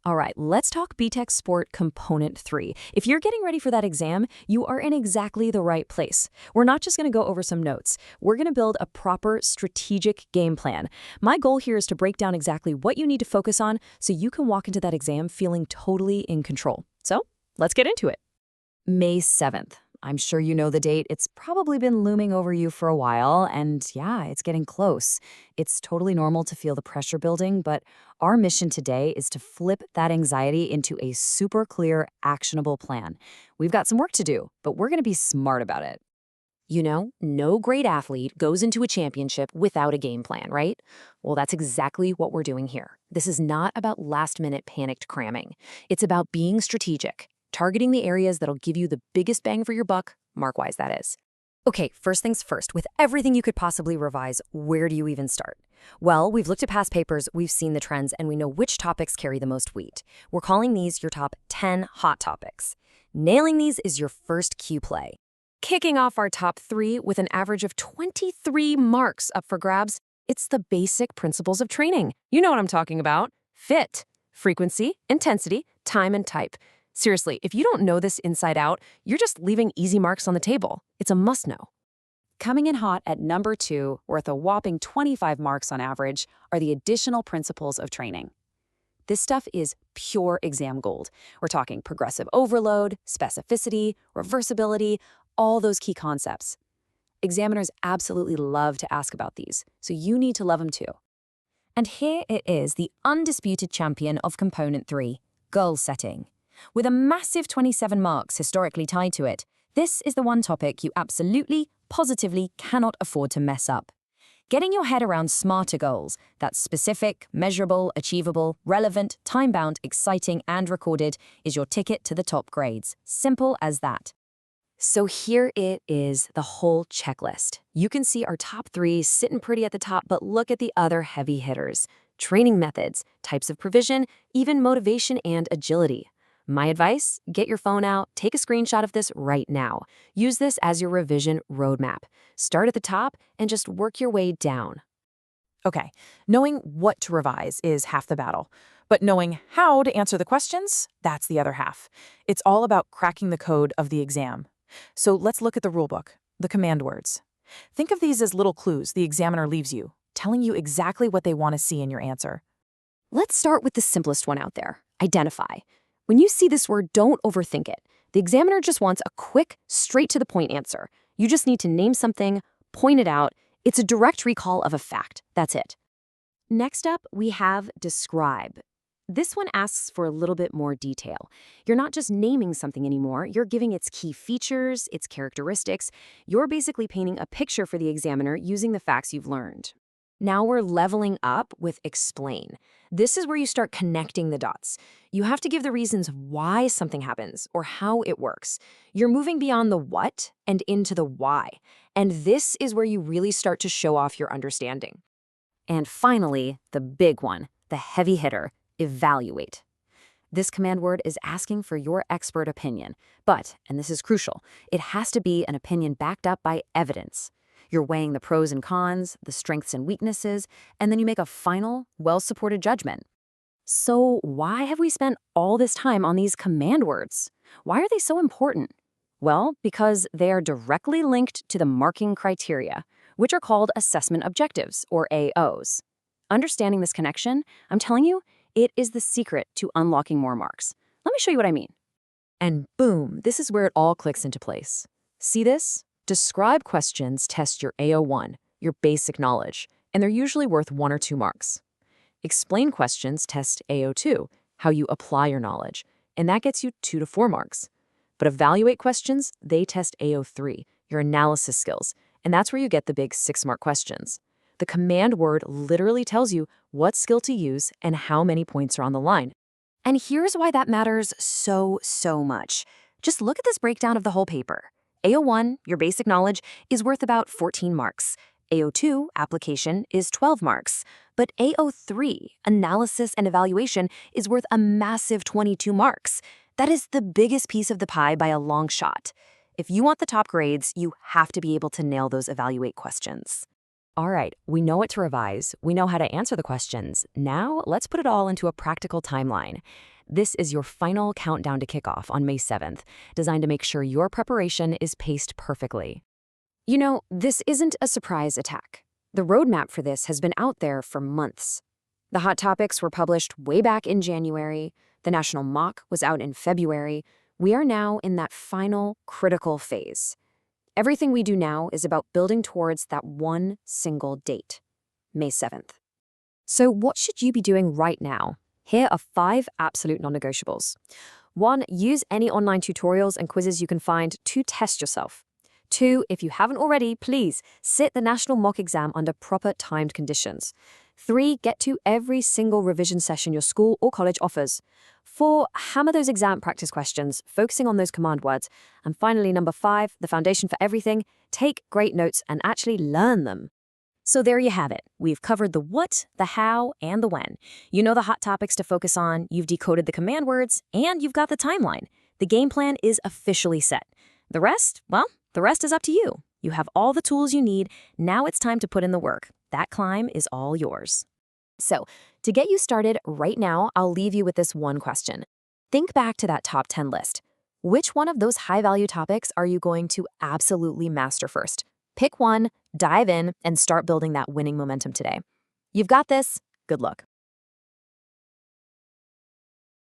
All right, let's talk BTEC Sport Component 3. If you're getting ready for that exam, you are in exactly the right place. We're not just going to go over some notes. We're going to build a proper strategic game plan. My goal here is to break down exactly what you need to focus on so you can walk into that exam feeling totally in control. So, let's get into it. May 7th. I'm sure you know the date. It's probably been looming over you for a while, and yeah, it's getting close. It's totally normal to feel the pressure building, but our mission today is to flip that anxiety into a super clear, actionable plan. We've got some work to do, but we're going to be smart about it. You know, no great athlete goes into a championship without a game plan, right? Well, that's exactly what we're doing here. This is not about last-minute panicked cramming. It's about being strategic, targeting the areas that'll give you the biggest bang for your buck, mark-wise that is. Okay, first things first, with everything you could possibly revise, where do you even start? Well, we've looked at past papers, we've seen the trends, and we know which topics carry the most weight. We're calling these your top 10 hot topics. Nailing these is your first cue play. Kicking off our top 3 with an average of 23 marks up for grabs, it's the basic principles of training. You know what I'm talking about. Fit, frequency, intensity, time, and type. Seriously, if you don't know this inside out, you're just leaving easy marks on the table. It's a must-know. Coming in hot at number 2, worth a whopping 25 marks on average, are the additional principles of training. This stuff is pure exam gold. We're talking progressive overload, specificity, reversibility, all those key concepts. Examiners absolutely love to ask about these, so you need to love them too. And here it is, the undisputed champion of Component 3, goal setting. With a massive 27 marks historically tied to it, this is the one topic you absolutely, positively cannot afford to mess up. Getting your head around smarter goals, that's specific, measurable, achievable, relevant, time-bound, exciting, and recorded, is your ticket to the top grades. Simple as that. So here it is, the whole checklist. You can see our top 3 sitting pretty at the top, but look at the other heavy hitters. Training methods, types of provision, even motivation and agility. My advice, get your phone out, take a screenshot of this right now. Use this as your revision roadmap. Start at the top and just work your way down. Okay, knowing what to revise is half the battle, but knowing how to answer the questions, that's the other half. It's all about cracking the code of the exam. So let's look at the rulebook, the command words. Think of these as little clues the examiner leaves you, telling you exactly what they want to see in your answer. Let's start with the simplest one out there, identify. When you see this word, don't overthink it. The examiner just wants a quick, straight-to-the-point answer. You just need to name something, point it out. It's a direct recall of a fact. That's it. Next up, we have describe. This one asks for a little bit more detail. You're not just naming something anymore, you're giving its key features, its characteristics. You're basically painting a picture for the examiner using the facts you've learned. Now we're leveling up with explain. This is where you start connecting the dots. You have to give the reasons why something happens or how it works. You're moving beyond the what and into the why. And this is where you really start to show off your understanding. And finally, the big one, the heavy hitter, evaluate. This command word is asking for your expert opinion. But, and this is crucial, it has to be an opinion backed up by evidence. You're weighing the pros and cons, the strengths and weaknesses, and then you make a final, well-supported judgment. So why have we spent all this time on these command words? Why are they so important? Well, because they are directly linked to the marking criteria, which are called assessment objectives, or AOs. Understanding this connection, I'm telling you, it is the secret to unlocking more marks. Let me show you what I mean. And boom, this is where it all clicks into place. See this? Describe questions test your AO1, your basic knowledge, and they're usually worth 1 or 2 marks. Explain questions test AO2, how you apply your knowledge, and that gets you 2 to 4 marks. But evaluate questions, they test AO3, your analysis skills, and that's where you get the big 6-mark questions. The command word literally tells you what skill to use and how many points are on the line. And here's why that matters so much. Just look at this breakdown of the whole paper. AO1, your basic knowledge, is worth about 14 marks. AO2, application, is 12 marks. But AO3, analysis and evaluation, is worth a massive 22 marks. That is the biggest piece of the pie by a long shot. If you want the top grades, you have to be able to nail those evaluate questions. All right, we know what to revise, we know how to answer the questions. Now, let's put it all into a practical timeline. This is your final countdown to kickoff on May 7th, designed to make sure your preparation is paced perfectly. You know, this isn't a surprise attack. The roadmap for this has been out there for months. The hot topics were published way back in January. The national mock was out in February. We are now in that final critical phase. Everything we do now is about building towards that one single date, May 7th. So what should you be doing right now? Here are 5 absolute non-negotiables. 1, use any online tutorials and quizzes you can find to test yourself. 2, if you haven't already, please sit the national mock exam under proper timed conditions. 3, get to every single revision session your school or college offers. 4, hammer those exam practice questions, focusing on those command words. And finally, number 5, the foundation for everything, take great notes and actually learn them. So there you have it. We've covered the what, the how, and the when. You know the hot topics to focus on, you've decoded the command words, and you've got the timeline. The game plan is officially set. The rest, well, the rest is up to you. You have all the tools you need. Now it's time to put in the work. That climb is all yours. So, to get you started right now, I'll leave you with this one question. Think back to that top 10 list. Which one of those high-value topics are you going to absolutely master first? Pick one, dive in, and start building that winning momentum today. You've got this. Good luck.